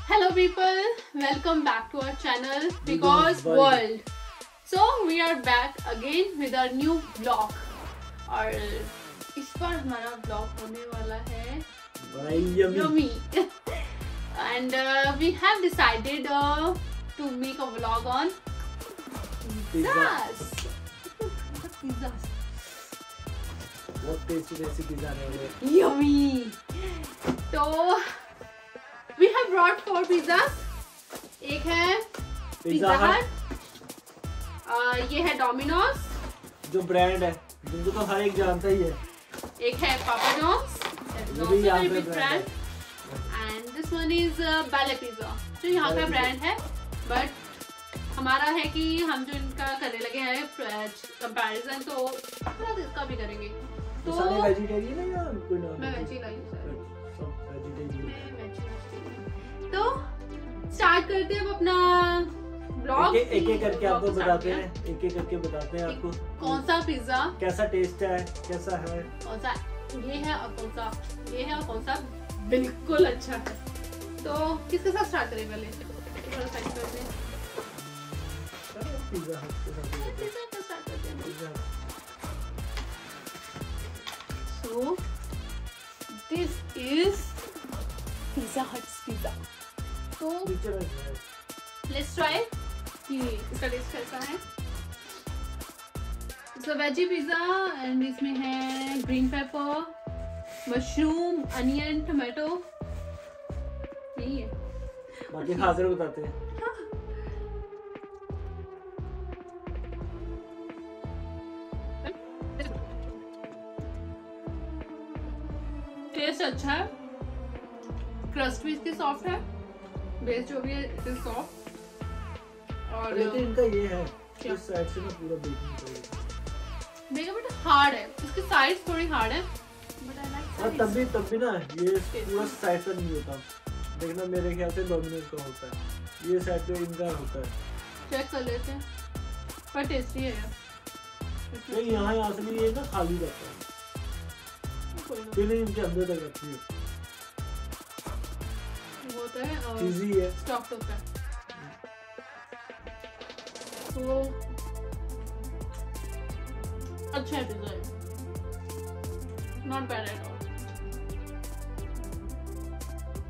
Hello people, welcome back to our channel VGAURZ. So we are back again with our new vlog. और इस बार हमारा vlog होने वाला है yummy. And we have decided to make a vlog on pizzas. Pizzas. बहुत tasty pizza है। Yummy. तो we have brought 4 pizzas. एक है pizzahut, ये है DOMINOS जो ब्रांड है जिनको तो हर एक जानता ही है। एक है papajohn, वो भी यहाँ पे brand, and this one is bellapizza जो यहाँ का ब्रांड है, but हमारा है कि हम जो इनका करने लगे हैं कंपैरिजन, तो थोड़ा इसका भी करेंगे। तो सारे वेजिटेरियन है या कोई ना? मैं वेजी लाई हूँ सर। सब वेजिटेरियन। तो स्टार्ट करते हैं अब अपना ब्लॉग। एक करके आपको बताते हैं, एक करके बताते हैं आपको कौन सा पिज्जा कैसा टेस्ट है, कैसा है, कौन सा ये है और कौन सा ये है और कौन सा बिल्कुल अच्छा है। तो किसके साथ स्टार्ट करें पहले? थोड़ा साइड करते हैं, पिज्जा हट के साथ स्टार्ट करते हैं। So this is Pizza Hut's pizza. तो let's try कि इसका टेस्ट कैसा है। इसका वेजी पिज्जा एंड इसमें है green pepper, mushroom, onion, tomato, यही है। बाकी खाकर बताते हैं। टेस्ट अच्छा है, क्रस्ट भी इसकी सॉफ्ट है, बेस जो भी है इट सॉफ्ट। और लेकिन इनका ये है इस साइड से ना पूरा बेकिंग चाहिए। मेगा बट हार्ड है, इसकी साइड्स थोड़ी हार्ड है, बट आई लाइक साइड्स। तब भी ना ये पूरा साइड से नहीं होता। देखना मेरे ख्याल से डोमिनोज का होता है, ये साइड पे इनका होता है। चेक कर लेते हैं, पर टेस्टी है यार। तो यहाँ से भी ये ना खाली रहता है, फिर इनके अंदर तक रखती है। होता है चीज़ी है, स्टॉक्ड होता है। तो अच्छा है pizza, not bad at all.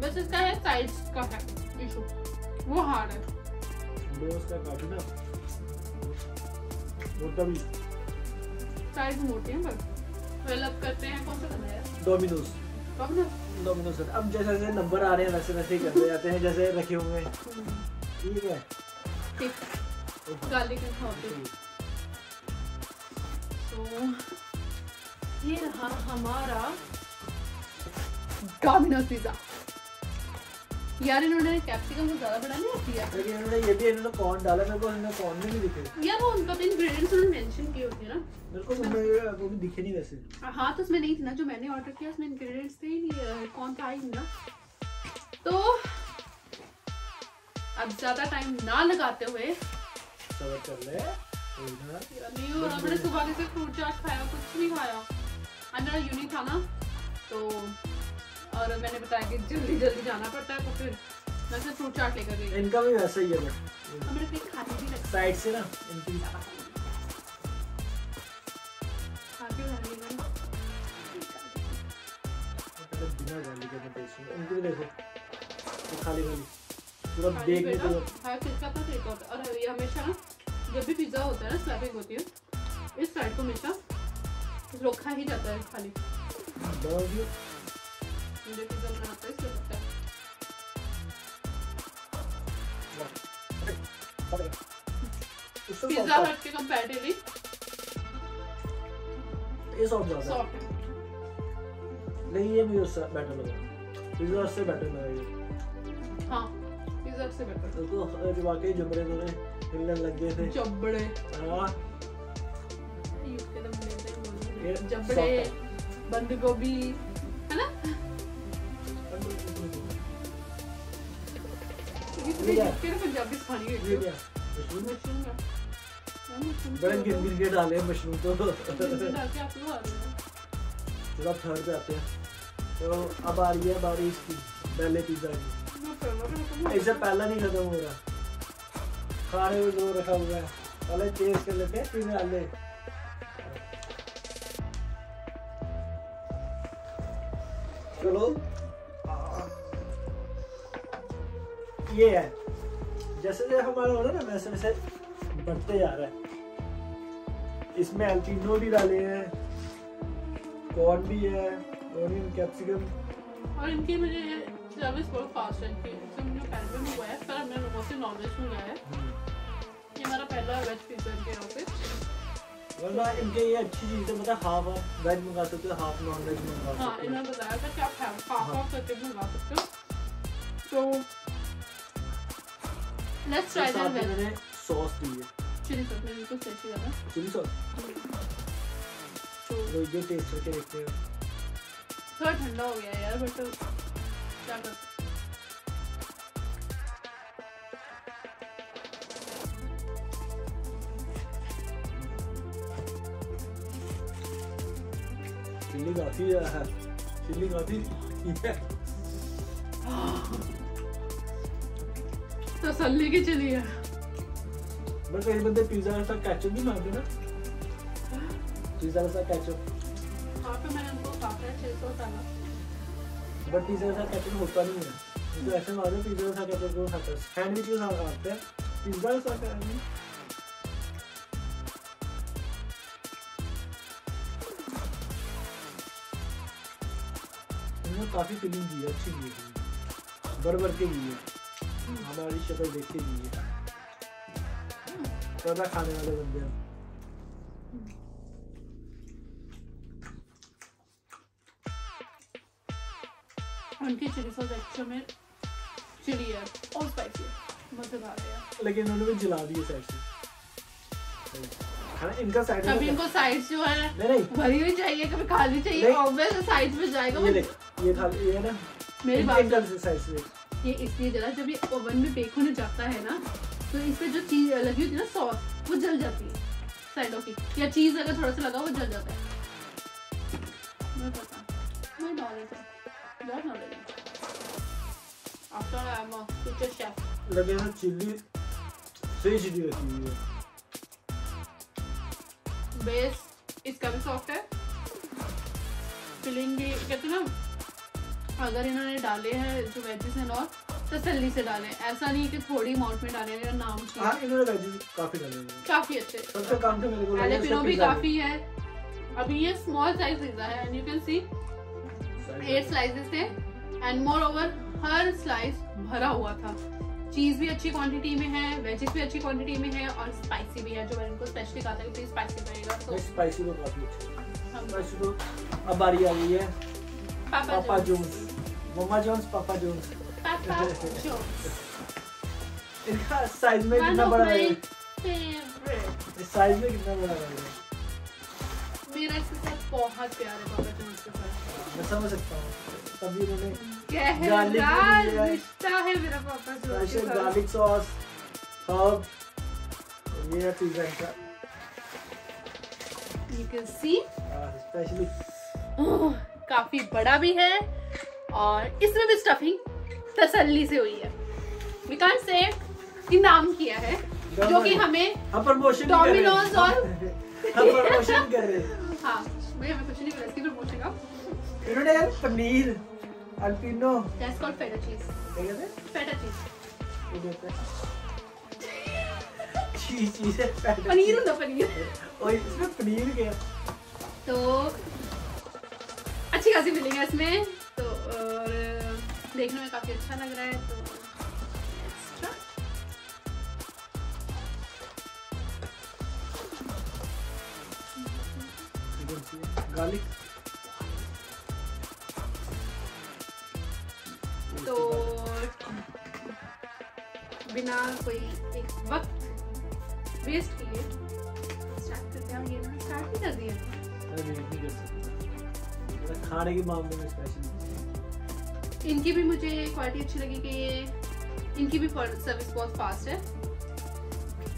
बस इसका है साइड्स का है इशू, वो हार्ड है। डोस का काफी ना मोटा भी, साइड मोटी है पर डेवलप करते हैं। कौन सा करना है? डोमिनोज। Domino's sir. अब जैसे जैसे नंबर आ रहे हैं वैसे वैसे ही करते जाते हैं जैसे रखे हुए हैं। ठीक है, ठीक। Garlic and hot. तो ये रहा हमारा डोमिनोज पिज्जा। यार इन्होंने कैप्सिकम को ज्यादा बड़ा नहीं किया, लेकिन इन्होंने कॉर्न डाला, मेरे को इन्होंने कॉर्न भी नहीं दिखे। यार वो उनका इंग्रेडिएंट्स उन्होंने मेंशन किए होते हैं ना, मेरे को वो भी दिखे नहीं वैसे। हाँ तो उसमें नहीं थी ना, जो मैंने ऑर्डर किया उसमें इंग्रेडिएंट्स थे नहीं, कौन था ही ना। तो अब ज्यादा टाइम ना लगाते हुए सबर कर ले। नहीं हो रहा, मैंने सुबह से फ्रूट चाट खाया, कुछ नहीं खाया। अंदर यूनिक था ना, तो और मैंने बताया कि जल्दी जल्दी जाना पड़ता है, तो फिर मैं सिर्फ फ्रूट चाट लेकर गई। इनका भी वैसा ही है, बट मेरे पेट खाली भी लगता साइड से ना इनकी खाती हूँ ना बिना गाली के टेस्ट है। इनको भी देखो तो खाली पूरा बेक में तो हर चीज का अपना तरीका होता है। और ये हमेशा ना जब भी पिज्जा होता है ना, स्लैपिंग होती है, इस साइड को हमेशा लोग खा ही जाता है खाली। मुझे पिज्जा बनाना आता है इसलिए लगता है। पिज्जा हट के कंपैरेटिवली ये सॉफ्ट है, नहीं ये मुझे उससे बेटर लगा, पिज्जा से बेटर लगा ये। हाँ पिज्जा से बेटर। तो वाकई जबड़े दोने हिलने लग गए थे। जबड़े, हाँ जबड़े, बंद गोभी, है ना? पंजाबी खानी है मशरूम का, बड़े गिर डाले मशरूम तो डाल के आप लोग आ रहे हैं। थोड़ा थर्ड पे आते हैं। तो अब आ रही है बारी इसकी बेले पिज्जा की। इससे पहला नहीं खत्म हो रहा, खाने में जोर रखा हुआ है, पहले टेस्ट कर लेते हैं फिर डाले। चलो ये है, जैसे जैसे हमारा हो रहा है ना वैसे वैसे बढ़ते जा रहा है। इसमें अल्पीनो भी डाले हैं, कॉर्न भी है, ऑनियन कैप्सिकम, और इनकी मुझे सर्विस बहुत फास्ट है इनकी। मुझे पहले भी हुआ है पर हमने लोगों से नॉनवेज मंगाया है, ये हमारा पहला वेज पिज्जा इनके यहाँ पे। वरना इनके ये अच्छी चीज़ है, मतलब हाफ वेज मंगा सकते हो, हाफ नॉन वेज मंगा सकते हो। हाँ, इन्होंने बताया था कि आप हाफ करके भी मंगा सकते हो। तो लेट्स ट्राई दैट। मैंने सॉस दी है, चिली सॉस, मैंने इनको टेस्ट किया था। चिली सॉस तो ये टेस्ट करके देखते हैं। थोड़ा ठंडा हो गया यार, बट क्या कर सकते। चिल्ली काफी है, चिल्ली काफी तसल्ली की चिली है। बट कई बंदे पिज्जा के साथ केचप भी मांगते ना, पिज्जा के साथ केचप। हाँ, पे मैंने उनको कहा था चिली सॉस डाला, बट पिज्जा के साथ केचप होता नहीं है, तो ऐसे मांगते पिज्जा के साथ केचप क्यों खाते हैं, सैंडविच के साथ खाते हैं, पिज्जा के साथ नहीं। काफी फिलिंग की है, अच्छी की है, भर के की है, हमारी शक्ल देख के की है, ज्यादा खाने वाले बंदे हैं। उनकी चिली सॉस एक्चुअली में चिली है और स्पाइसी है, मजेदार है। लेकिन उन्होंने भी जला दिए साइड से, इनका साइड कभी इनको साइड जो है नहीं भरी हुई चाहिए, कभी खाली चाहिए, ऑब्वियस साइड में जाएगा। ये खाली ये ना मेरी बात से साइड से ये इसलिए जला, जब ये ओवन में बेक होने जाता है ना, तो इस पे जो चीज लगी होती है ना सॉस, वो जल जाती है साइडों की, या चीज अगर थोड़ा सा लगा वो जल जाता है। मैं पता मैं नॉलेज है, बहुत नॉलेज है। After I am a future chef. लगे ना चिल्ली सही चिल्ली रखी हुई है, बेस इसका भी सॉफ्ट है, फिलिंग भी कहते ना, अगर इन्होंने डाले हैं जो वेजिस हैं और तसल्ली से डालें, ऐसा नहीं कि थोड़ी अमाउंट में डालें, मेरा नाम हाँ इन्होंने वेजिस काफी डाले हैं, काफी अच्छे, सबसे कम तो मेरे को जैलापेनो भी काफी है। अभी ये स्मॉल साइज पिज्जा है and you can see 8 slices थे एंड मोर ओवर हर स्लाइस भरा हुआ था। चीज भी अच्छी क्वांटिटी में है, वेजिस भी अच्छी क्वांटिटी में है और स्पाइसी भी है, जो मैंने इनको स्पेशली कहा था कि स्पाइसी बनेगा। तो स्पाइसी तो काफी अच्छा है, स्पाइसी तो अब बारी आ गई है पापा जोन्स, मम्मा जोन्स, पापा जोन्स। इनका साइज में कितना बड़ा है, इस साइज में कितना बड़ा है, मेरा इसके साथ बहुत प्यार है पापा जोन्स के साथ, मैं समझ सकता हूँ। तभी उन्होंने रिश्ता है मेरा पापा जोन्स के साथ, गार्लिक सॉस, हर्ब, ये है पिज्जा का, you can see स्पेशली काफी बड़ा भी है और इसमें भी स्टफिंग तसल्ली से हुई है। We can't say कि नाम किया है, जो कि हमें हम प्रमोशन डोमिनोज और हम प्रमोशन कर रहे हैं। हाँ, मैं हमें कुछ नहीं कर इसकी प्रमोशन का। इन्होंने यार paneer Alpino, that's called feta cheese, क्या कहते हैं, feta cheese, ये देते हैं चीज है, पनीर होता पनीर, और इसमें पनीर क्या, तो अच्छी खासी फीलिंग है इसमें, तो और देखने में काफी अच्छा लग रहा है। तो गार्लिक, तो बिना कोई एक वक्त वेस्ट किए स्टार्ट करते हैं। ये ना स्टार्ट ही कर दिया, नहीं कर सकते, खाने के मामले में स्पेशली इनकी भी मुझे क्वालिटी अच्छी लगी कि ये इनकी भी सर्विस बहुत फास्ट है,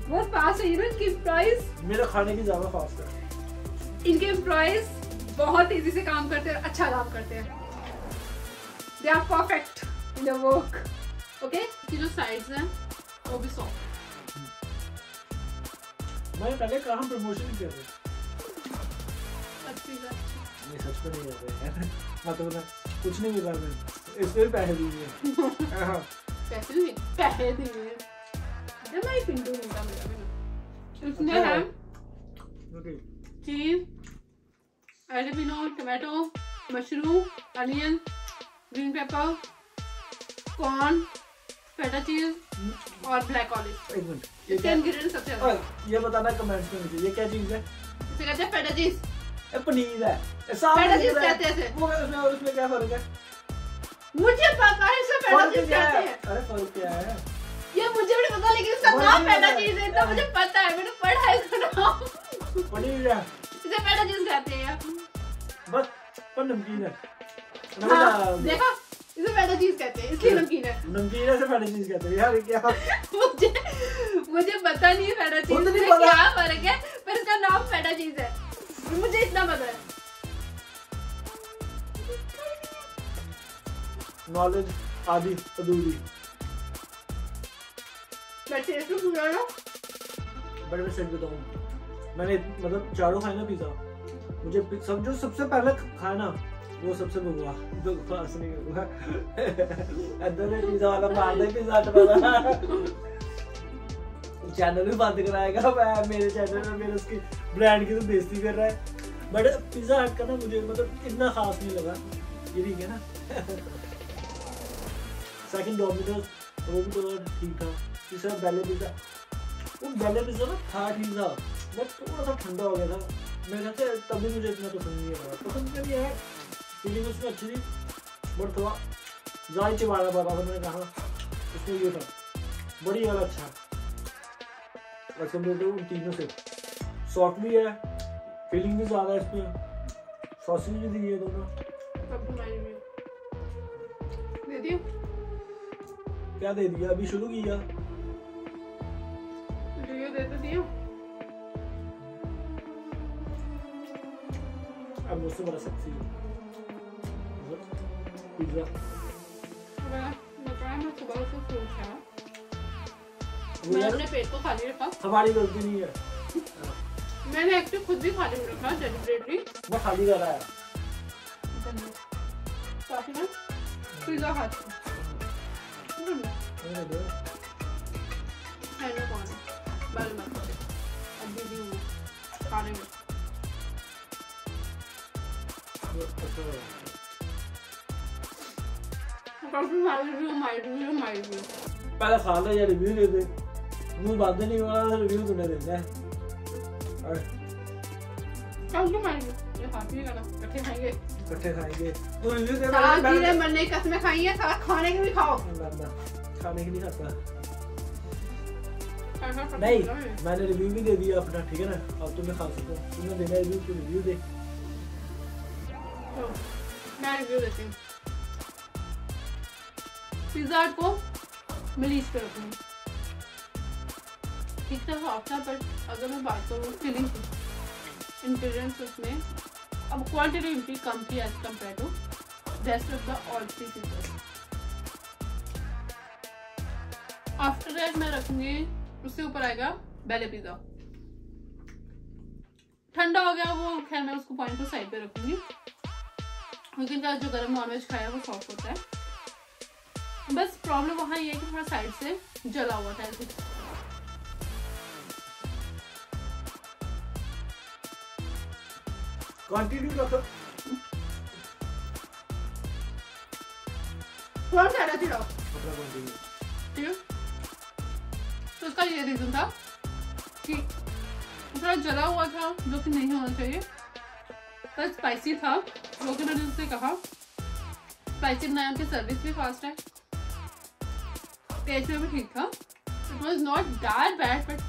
बहुत फास्ट है। इनकी प्राइस, मेरा खाने की ज्यादा फास्ट है, इनके एम्प्लॉइज बहुत तेजी से काम करते हैं, अच्छा काम करते हैं, they are perfect in their work. Okay, इसकी जो साइड्स हैं वो भी सॉफ्ट। मैं पहले कहाँ प्रमोशन कर रहे अच्छी है। नहीं सच में नहीं कर रहे यार, मतलब ना कुछ नहीं मिला मैं इसमें भी पैसे दिए। पैसे दिए जब मैं पिंटू मिलता मेरा उसमें है cheese, jalapeno, tomato, mushroom, onion, green pepper, corn, feta cheese और ब्लैक ऑलिव। एक मिनट, इसके इंग्रेडिएंट्स सबसे ज्यादा ये बताना कमेंट्स में मुझे, ये क्या चीज है? इसे कहते हैं फेटा चीज। ये पनीर है। फेटा चीज कहते हैं इसे। वो उसमें क्या फर्क है? मुझे पता है इसे फेटा चीज कहते हैं। अरे फर्क क्या है? ये मुझे भी पता, लेकिन इसका नाम फेटा चीज है, तो मुझे पता है, मैंने पढ़ा है इसका नाम। पनीर है, इसे फेटा चीज कहते हैं। बस पर नमकीन है। हाँ, देखा, इसे फेटा चीज कहते हैं, इसलिए नमकीन है। नमकीन है से फेटा चीज कहते हैं यार, क्या? मुझे पता नहीं है फेटा चीज में क्या फर्क है, पर इसका नाम फेटा चीज है, मुझे इतना पता है। नॉलेज आदि अधूरी। मैं टेस्ट तो पूरा ना, बट मैं सच बताऊं, मैंने मतलब चारों खाए ना पिज्जा, मुझे सब जो सबसे पहले खाया ना वो सबसे बुरा, जो खास नहीं हुआ। अंदर में पिज्जा वाला मार दे, पिज्जा वाला चैनल भी बंद कराएगा। मैं मेरे चैनल में मेरे उसकी ब्रांड की तो बेइज्जती कर रहा है। बट पिज्जा हट का ना मुझे मतलब इतना खास नहीं लगा, ये ठीक है ना। सेकंड डोमिनोस, वो भी तो ठीक था। तीसरा बेले पिज्जा, वो बेले पिज्जा ना था ठीक था, बट थोड़ा सा ठंडा हो गया था मेरे ख्याल से, तभी मुझे इतना पसंद नहीं आया। पसंद नहीं आया, फीलिंग उसमें अच्छी थी, बट थोड़ा ज़्यादा चिबाड़ा पड़ा। मैंने कहा उसमें ये था बड़ी वाला अच्छा है कंपेयर टू उन तीनों से। सॉफ्ट भी है, फीलिंग भी ज़्यादा है इसमें, सॉसेज भी दी है दोनों। दे दियो? क्या दे दिया? अभी शुरू किया। दे तो दियो। अब मुझसे बड़ा सेक्सी है पिज्जा। मैं अपने पेट को खाली रखा, हमारी गलती नहीं है। मैंने एक्चुअली खुद भी खाली रखा डेलिबरेटली। मैं खाली कर रहा है काफी ना पिज्जा खाती खाने में। पहले खा ले या रिव्यू दे दे, मुंह बंद नहीं हो रहा, रिव्यू तूने देना है। इकट्ठे खाएंगे तो रिव्यू दे। मैंने कसमें खाई है, साथ खाने की भी खाओ। खाने की नहीं खाता नहीं, मैंने रिव्यू भी दे दिया अपना, ठीक है ना। अब तुम्हें खा सकते हो, तुमने देना रिव्यू तो रिव्यू दे। मैं रिव्यू देती हूँ। पिज्जा हट को मिलीस पे रखूंगी, ठीक था सॉफ्ट था, बट अगर मैं बात करूँ फीलिंग की, इंग्रेडिएंट्स उसमें अब क्वांटिटी इनकी कम थी as compare to rest of the all three pizza. After that मैं रखूंगी, उसके ऊपर आएगा बेले पिज्जा। ठंडा हो गया वो, खैर मैं उसको पॉइंट को साइड पे रखूंगी, लेकिन जो गरम नॉनवेज खाया वो सॉफ्ट होता है। बस प्रॉब्लम वहाँ ये है कि थोड़ा साइड से जला हुआ था ऐसे। क्वांटिटी रखो, थोड़ा सा ऐसा चिढ़ाओ, ठीक है। तो उसका ये रीजन था कि थोड़ा जला हुआ था, जो कि नहीं होना चाहिए, पर स्पाइसी था, जो कि मैंने उससे कहा स्पाइसी बनाया। उनकी सर्विस भी फास्ट है, टेस्ट में भी ठीक था। It was not that bad, but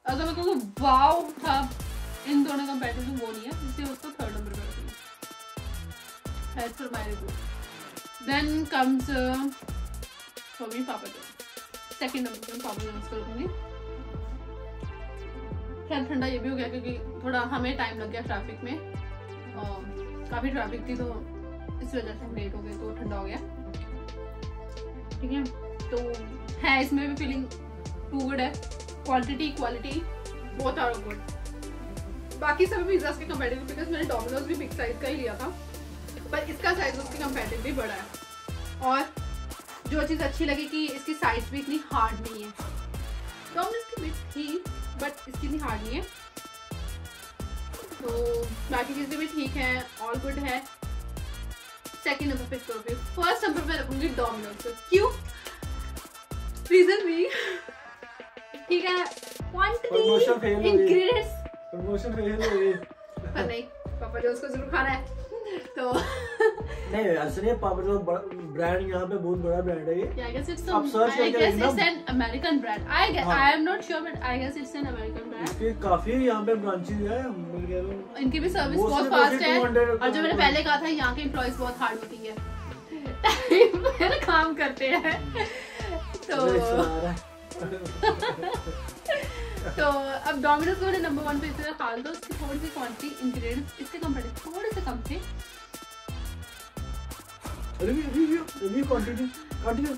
अगर मैं कहूँ वाव था इन दोनों कंपेरेटिव, तो वो नहीं है, इसलिए उसको थर्ड नंबर पे रखूंगी as for my review. Then comes for me Papa John, second number पे पापाजॉन को रखूंगी। खैर ठंडा ये भी हो गया क्योंकि थोड़ा हमें टाइम लग गया ट्रैफिक में, काफी ट्रैफिक थी, तो इस वजह से हम लेट हो गए, तो ठंडा हो गया, ठीक है। तो है इसमें भी फीलिंग टू गुड है, क्वांटिटी क्वालिटी बहुत आर गुड। बाकी सभी पिज्जास के कंपैरेटिव, बिकॉज मैंने डोमिनोज भी बिग साइज का ही लिया था, पर इसका साइज उसके कंपैरेटिव भी बड़ा है। और जो चीज़ अच्छी लगी कि इसकी साइज भी इतनी हार्ड नहीं है, डोमिनोज की बिट थी बट इसकी इतनी हार्ड नहीं है। तो बाकी चीज़ें भी ठीक है, ऑल गुड है। सेकंड नंबर पे करोगे, फर्स्ट नंबर पे रखूंगी डोमिनोज। क्यों? रीजन भी ठीक है, क्वांटिटी इंग्रेडिएंट्स प्रमोशन फेल हो गई, पर नहीं पापा जो उसको जरूर खाना है तो नहीं असली पापा जो ब्रांड यहाँ पे बहुत बड़ा ब्रांड है ये। I guess it's आप सर्च करके देखना, it's an American brand. I am not sure but I guess it's an American brand. इसके काफी यहाँ पे ब्रांचेस है, मिल गया तो इनकी भी सर्विस बहुत फास्ट है। और जो मैंने पहले कहा था यहाँ के एम्प्लॉइज बहुत हार्ड वर्किंग है, टाइम काम करते हैं। तो अब डोमिनोज को नंबर 1 पे इसलिए डाल दो, इसकी थोड़ी सी क्वांटिटी इंग्रेडिएंट्स इसके कंपैरेटिव थोड़े से कम थे।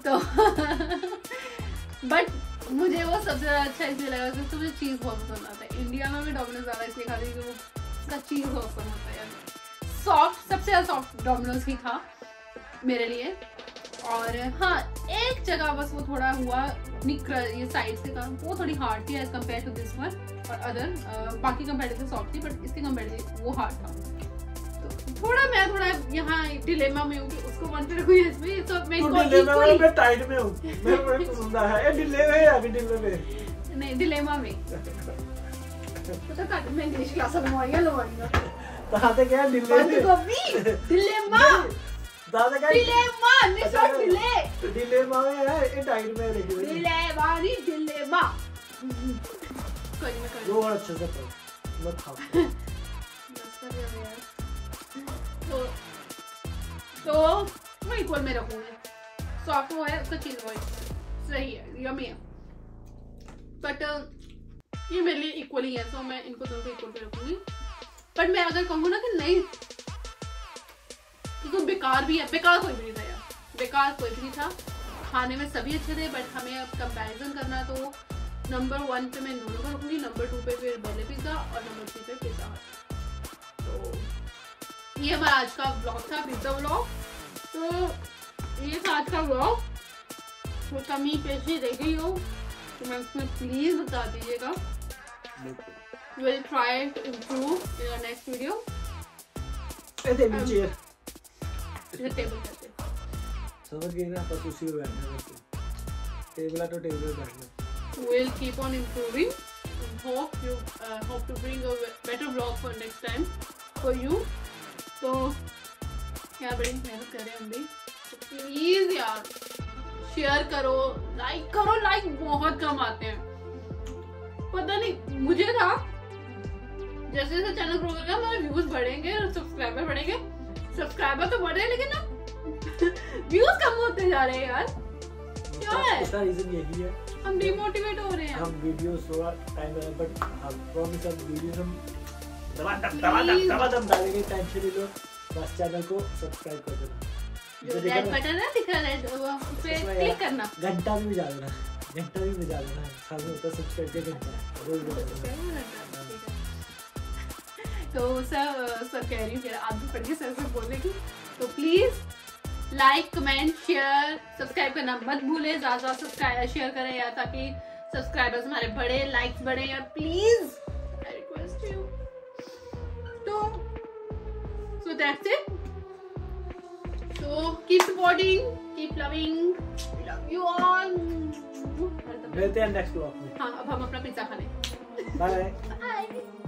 तो बट मुझे वो सबसे ज्यादा अच्छा इसलिए लगा क्योंकि मुझे चीज बहुत पसंद आता है। इंडिया में भी डोमिनोज ज्यादा इसलिए खाती क्योंकि उसका चीज बहुत पसंद आता है यार। सॉफ्ट, सबसे ज्यादा सॉफ्ट डोमिनोज ही था मेरे लिए। और हाँ, एक जगह बस वो थोड़ा हुआ ये साइड से काम, वो थोड़ी हार्ड थी as compare to this one और अदर। बाकी कंपैरेटिव सॉफ्ट थी बट इसके कंपैरेटिव वो हार्ड था। मैं थोड़ा यहाँ डिलेमा में हूँ कि उसको वन पे रखूँ इसमें, तो मैं इसको इक्वली मैं टाइट में हूँ, मैं बड़ा पसंद है ये डिलेमा है, अभी डिलेमा नहीं डिलेमा में तो काट मैं इंग्लिश क्लास लवाऊंगा ताते क्या डिलेमा दादा का डिलेमा नहीं सॉरी डिलेमा में है, ये टाइट में रखी हुई डिलेमा नहीं डिलेमा। कोई नहीं वो अच्छा से करो मत खाओ। तो मैं इक्वल में रखूंगी, सॉफ्ट वो है उसका चीज बहुत सही है, यम्मी है, बट ये मेरे लिए इक्वल ही है, तो मैं इनको दोनों को इक्वल पे रखूंगी। बट मैं अगर कहूँ ना कि नहीं तो बेकार भी है, बेकार कोई भी नहीं था यार, बेकार कोई भी नहीं था, खाने में सभी अच्छे थे। बट हमें अब कंपैरिजन करना है तो नंबर 1 पे मैं दोनों को रखूंगी, नंबर 2 पे फिर बेले पिज्जा और नंबर 3 पे पिज्जा हट। तो ये हमारा आज का व्लॉग था, पिज्जा व्लॉग। तो ये था आज का व्लॉग, वो कमी पेशी रह गई हो तो मैं उसमें प्लीज बता दीजिएगा। We'll try to improve in our next video. Table करते समझ गए ना, बस उसी पे बैठना है, टेबल है तो टेबल पे बैठना। We'll keep on improving. Hope to bring a better vlog for next time for you. तो यार बड़ी मेहनत कर रहे हैं हम भी, तो प्लीज यार शेयर करो, लाइक बहुत कम आते हैं, पता नहीं। मुझे था जैसे जैसे चैनल ग्रो करेगा हमारे व्यूज बढ़ेंगे और सब्सक्राइबर बढ़ेंगे, सब्सक्राइबर तो बढ़ रहे हैं लेकिन ना व्यूज कम होते जा रहे हैं यार, क्या है इसका रीजन यही है, हम डिमोटिवेट हो रहे हैं। हम वीडियोस थोड़ा टाइम है बट हम प्रॉमिस हम वीडियोस हम दबा डालेंगे, टेंशन नहीं लो, बस चैनल को सब्सक्राइब कर देना, जो रेड बटन है दिख रहा है उस पे क्लिक करना, घंटा भी बजा देना, सामने होता है सब्सक्राइब के घंटा रोज। तो सर कह रही हूँ मेरा आदमी पड़ गई सर से बोलने की, तो please like comment share subscribe करना मत भूले, ज्यादा सब्सक्राइब शेयर करें यार, ताकि सब्सक्राइबर्स हमारे बढ़े, लाइक्स बढ़े यार, प्लीज आई रिक्वेस्ट यू। तो so that's it, so keep supporting, keep loving, love you all. मिलते हैं नेक्स्ट व्लॉग में। हाँ अब हम अपना पिज्जा खाने, बाय बाय।